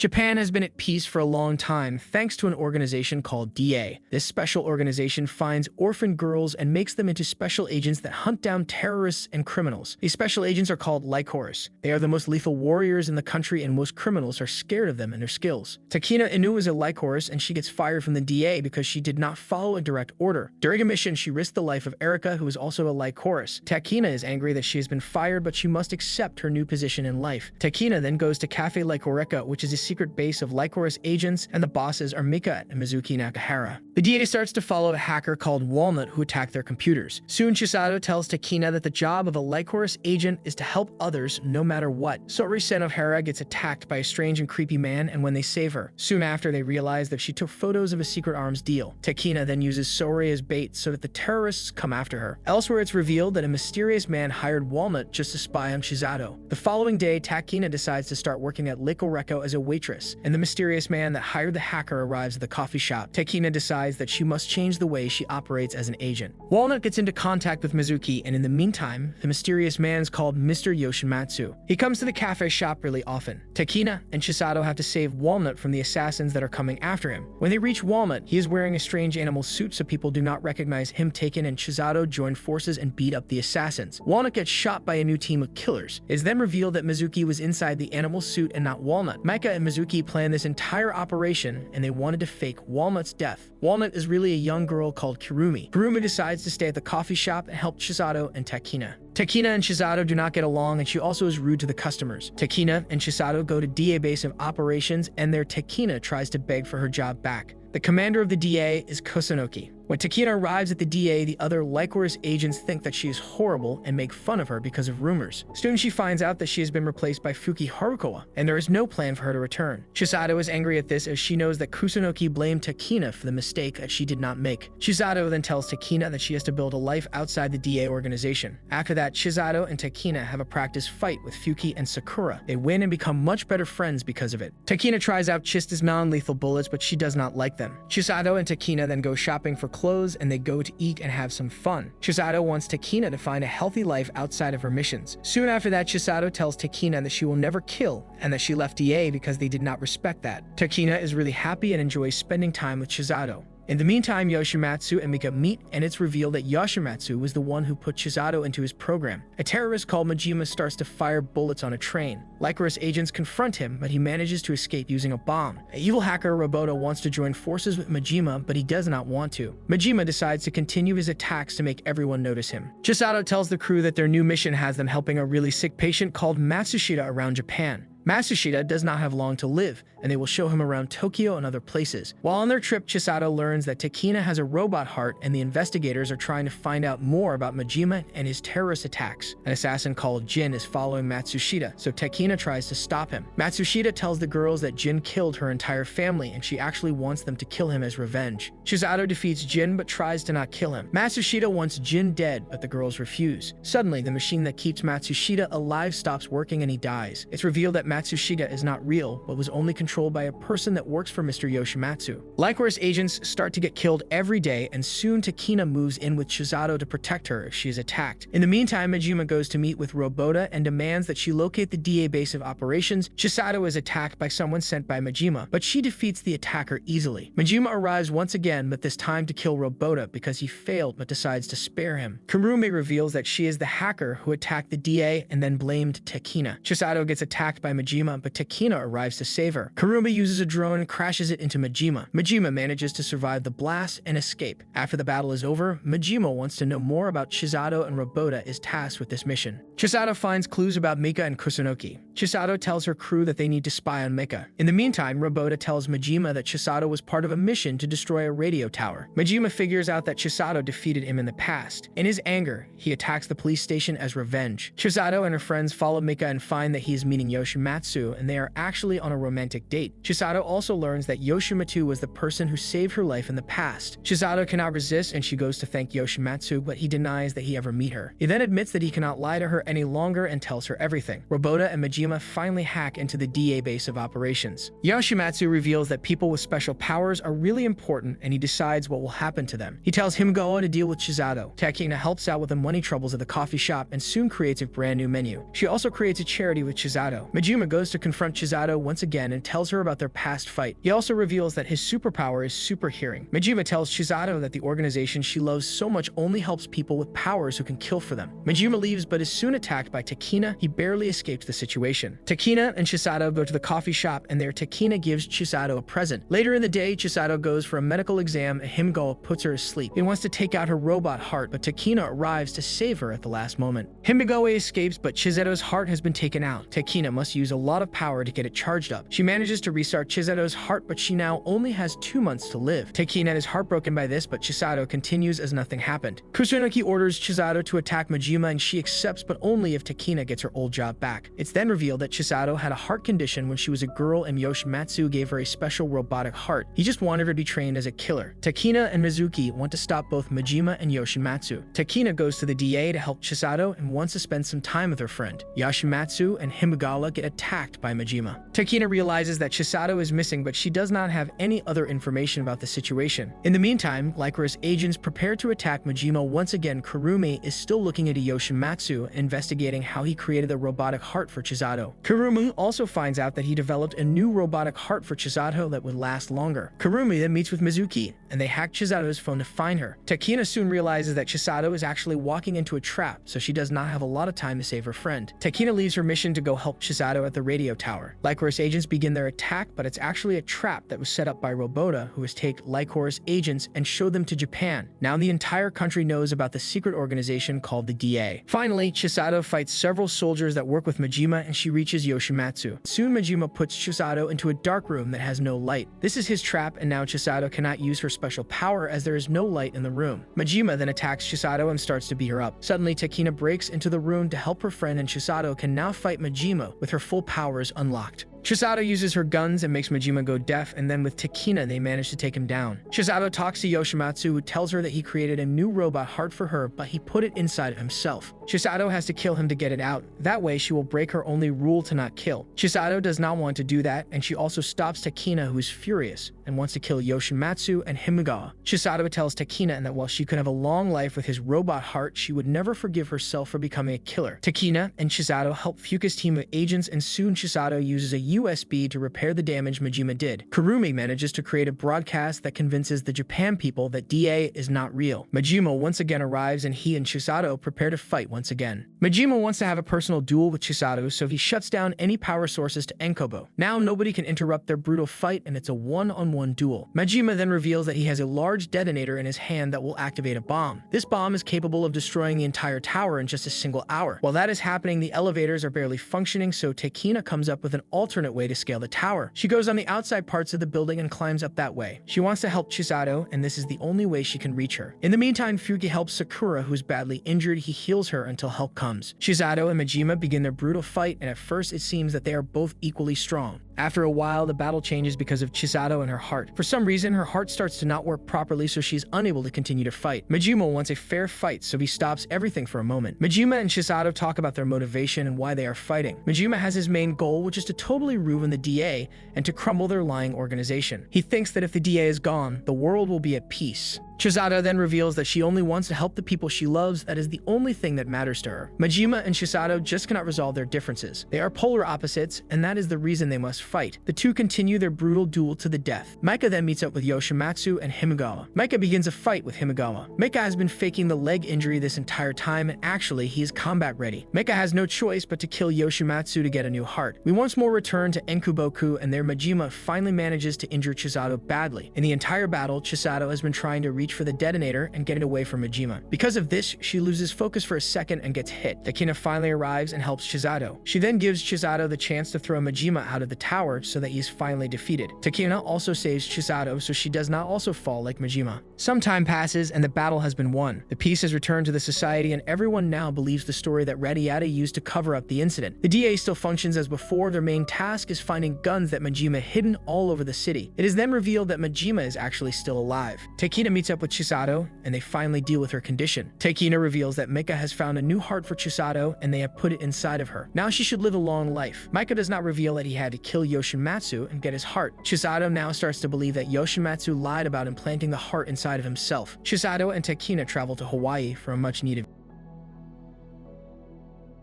Japan has been at peace for a long time thanks to an organization called DA. This special organization finds orphaned girls and makes them into special agents that hunt down terrorists and criminals. These special agents are called Lycoris. They are the most lethal warriors in the country, and most criminals are scared of them and their skills. Takina Inu is a Lycoris, and she gets fired from the DA because she did not follow a direct order. During a mission, she risked the life of Erika, who is also a Lycoris. Takina is angry that she has been fired, but she must accept her new position in life. Takina then goes to Cafe Lycorica, which is a secret base of Lycoris agents, and the bosses are Mika and Mizuki Nakahara. The DA starts to follow a hacker called Walnut who attacked their computers. Soon Chisato tells Takina that the job of a Lycoris agent is to help others no matter what. Sori Senohara gets attacked by a strange and creepy man, and when they save her. Soon after, they realize that she took photos of a secret arms deal. Takina then uses Sori as bait so that the terrorists come after her. Elsewhere, it's revealed that a mysterious man hired Walnut just to spy on Chisato. The following day, Takina decides to start working at Lycorica as a waitress, and the mysterious man that hired the hacker arrives at the coffee shop. Takina decides that she must change the way she operates as an agent. Walnut gets into contact with Mizuki, and in the meantime, the mysterious man is called Mr. Yoshimatsu. He comes to the cafe shop really often. Takina and Chisato have to save Walnut from the assassins that are coming after him. When they reach Walnut, he is wearing a strange animal suit so people do not recognize him. Taken and Chisato join forces and beat up the assassins. Walnut gets shot by a new team of killers. It is then revealed that Mizuki was inside the animal suit and not Walnut. Mika and Mizuki planned this entire operation, and they wanted to fake Walnut's death. Walnut is really a young girl called Kirumi. Kirumi decides to stay at the coffee shop and help Chisato and Takina. Takina and Chisato do not get along, and she also is rude to the customers. Takina and Chisato go to DA base of operations, and there Takina tries to beg for her job back. The commander of the DA is Kusunoki. When Takina arrives at the DA, the other Lycoris agents think that she is horrible and make fun of her because of rumors. Soon she finds out that she has been replaced by Fuki Harukawa, and there is no plan for her to return. Chisato is angry at this as she knows that Kusunoki blamed Takina for the mistake that she did not make. Chisato then tells Takina that she has to build a life outside the DA organization. After that, Chisato and Takina have a practice fight with Fuki and Sakura. They win and become much better friends because of it. Takina tries out Chista's non-lethal bullets, but she does not like them. Chisato and Takina then go shopping for clothes, and they go to eat and have some fun. Chisato wants Takina to find a healthy life outside of her missions. Soon after that, Chisato tells Takina that she will never kill and that she left DA because they did not respect that. Takina is really happy and enjoys spending time with Chisato. In the meantime, Yoshimatsu and Mika meet, and it's revealed that Yoshimatsu was the one who put Chisato into his program. A terrorist called Majima starts to fire bullets on a train. Lycoris agents confront him, but he manages to escape using a bomb. An evil hacker, Roboto, wants to join forces with Majima, but he does not want to. Majima decides to continue his attacks to make everyone notice him. Chisato tells the crew that their new mission has them helping a really sick patient called Matsushita around Japan. Matsushita does not have long to live, and they will show him around Tokyo and other places. While on their trip, Chisato learns that Takina has a robot heart, and the investigators are trying to find out more about Majima and his terrorist attacks. An assassin called Jin is following Matsushita, so Takina tries to stop him. Matsushita tells the girls that Jin killed her entire family, and she actually wants them to kill him as revenge. Chisato defeats Jin, but tries to not kill him. Matsushita wants Jin dead, but the girls refuse. Suddenly, the machine that keeps Matsushita alive stops working and he dies. It's revealed that Matsushita is not real, but was only controlled by a person that works for Mr. Yoshimatsu. Lycoris agents start to get killed every day, and soon Takina moves in with Chisato to protect her if she is attacked. In the meantime, Majima goes to meet with Robota and demands that she locate the DA base of operations. Chisato is attacked by someone sent by Majima, but she defeats the attacker easily. Majima arrives once again, but this time to kill Robota because he failed but decides to spare him. Kurumi reveals that she is the hacker who attacked the DA and then blamed Takina. Chisato gets attacked by Majima, but Takina arrives to save her. Kurumi uses a drone and crashes it into Majima. Majima manages to survive the blast and escape. After the battle is over, Majima wants to know more about Chisato, and Robota is tasked with this mission. Chisato finds clues about Mika and Kusunoki. Chisato tells her crew that they need to spy on Mika. In the meantime, Robota tells Majima that Chisato was part of a mission to destroy a radio tower. Majima figures out that Chisato defeated him in the past. In his anger, he attacks the police station as revenge. Chisato and her friends follow Mika and find that he is meeting Yoshimatsu, and they are actually on a romantic date. Chisato also learns that Yoshimatsu was the person who saved her life in the past. Chisato cannot resist, and she goes to thank Yoshimatsu, but he denies that he ever met her. He then admits that he cannot lie to her any longer and tells her everything. Robota and Majima finally hack into the DA base of operations. Yoshimatsu reveals that people with special powers are really important, and he decides what will happen to them. He tells Himagawa to deal with Chisato. Takina helps out with the money troubles at the coffee shop and soon creates a brand new menu. She also creates a charity with Chisato. Majima Majima goes to confront Chisato once again and tells her about their past fight. He also reveals that his superpower is super hearing. Majima tells Chisato that the organization she loves so much only helps people with powers who can kill for them. Majima leaves but is soon attacked by Takina. He barely escapes the situation. Takina and Chisato go to the coffee shop, and there Takina gives Chisato a present. Later in the day, Chisato goes for a medical exam and Himagawa puts her to sleep. He wants to take out her robot heart, but Takina arrives to save her at the last moment. Himagawa escapes, but Chisato's heart has been taken out. Takina must use a lot of power to get it charged up. She manages to restart Chisato's heart, but she now only has 2 months to live. Takina is heartbroken by this, but Chisato continues as nothing happened. Kusunoki orders Chisato to attack Majima, and she accepts, but only if Takina gets her old job back. It's then revealed that Chisato had a heart condition when she was a girl, and Yoshimatsu gave her a special robotic heart. He just wanted her to be trained as a killer. Takina and Mizuki want to stop both Majima and Yoshimatsu. Takina goes to the DA to help Chisato and wants to spend some time with her friend. Yoshimatsu and Himagawa get attacked by Majima. Takina realizes that Chisato is missing, but she does not have any other information about the situation. In the meantime, Lycoris agents prepare to attack Majima once again. Kurumi is still looking into Yoshimatsu, investigating how he created the robotic heart for Chisato. Kurumi also finds out that he developed a new robotic heart for Chisato that would last longer. Kurumi then meets with Mizuki, and they hack Chisato's phone to find her. Takina soon realizes that Chisato is actually walking into a trap, so she does not have a lot of time to save her friend. Takina leaves her mission to go help Chisato at the radio tower. Lycoris agents begin their attack, but it's actually a trap that was set up by Robota, who has taken Lycoris agents and showed them to Japan. Now the entire country knows about the secret organization called the DA. Finally, Chisato fights several soldiers that work with Majima, and she reaches Yoshimatsu. Soon Majima puts Chisato into a dark room that has no light. This is his trap, and now Chisato cannot use her special power as there is no light in the room. Majima then attacks Chisato and starts to beat her up. Suddenly, Takina breaks into the room to help her friend, and Chisato can now fight Majima with her full powers unlocked. Chisato uses her guns and makes Majima go deaf, and then with Takina they manage to take him down. Chisato talks to Yoshimatsu, who tells her that he created a new robot heart for her, but he put it inside of himself. Chisato has to kill him to get it out. That way she will break her only rule to not kill. Chisato does not want to do that, and she also stops Takina, who is furious and wants to kill Yoshimatsu and Himagawa. Chisato tells Takina that while she could have a long life with his robot heart, she would never forgive herself for becoming a killer. Takina and Chisato help Fuka's team of agents, and soon Chisato uses a USB to repair the damage Majima did. Kurumi manages to create a broadcast that convinces the Japan people that DA is not real. Majima once again arrives, and he and Chisato prepare to fight once again. Majima wants to have a personal duel with Chisato, so he shuts down any power sources to Enkobo. Now nobody can interrupt their brutal fight, and it's a one-on-one duel. Majima then reveals that he has a large detonator in his hand that will activate a bomb. This bomb is capable of destroying the entire tower in just a single hour. While that is happening, the elevators are barely functioning, so Takina comes up with an alternate way to scale the tower. She goes on the outside parts of the building and climbs up that way. She wants to help Chisato, and this is the only way she can reach her. In the meantime, Fuki helps Sakura, who's badly injured. He heals her until help comes. Chisato and Majima begin their brutal fight, and at first it seems that they are both equally strong. After a while, the battle changes because of Chisato and her heart. For some reason, her heart starts to not work properly, so she's unable to continue to fight. Majima wants a fair fight, so he stops everything for a moment. Majima and Chisato talk about their motivation and why they are fighting. Majima has his main goal, which is to totally ruin the DA and to crumble their lying organization. He thinks that if the DA is gone, the world will be at peace. Chisato then reveals that she only wants to help the people she loves. That is the only thing that matters to her. Majima and Chisato just cannot resolve their differences. They are polar opposites, and that is the reason they must fight. The two continue their brutal duel to the death. Maika then meets up with Yoshimatsu and Himagawa. Maika begins a fight with Himagawa. Maika has been faking the leg injury this entire time, and actually he is combat ready. Maika has no choice but to kill Yoshimatsu to get a new heart. We once more return to Enkuboku, and there Majima finally manages to injure Chisato badly. In the entire battle, Chisato has been trying to reach for the detonator and get it away from Majima. Because of this, she loses focus for a second and gets hit. Takina finally arrives and helps Chisato. She then gives Chisato the chance to throw Majima out of the tower so that he is finally defeated. Takina also saves Chisato so she does not also fall like Majima. Some time passes and the battle has been won. The peace has returned to the society, and everyone now believes the story that Radiata used to cover up the incident. The DA still functions as before. Their main task is finding guns that Majima hidden all over the city. It is then revealed that Majima is actually still alive. Takina meets up with Chisato, and they finally deal with her condition. Takina reveals that Mika has found a new heart for Chisato, and they have put it inside of her. Now she should live a long life. Mika does not reveal that he had to kill Yoshimatsu and get his heart. Chisato now starts to believe that Yoshimatsu lied about implanting the heart inside of himself. Chisato and Takina travel to Hawaii for a much-needed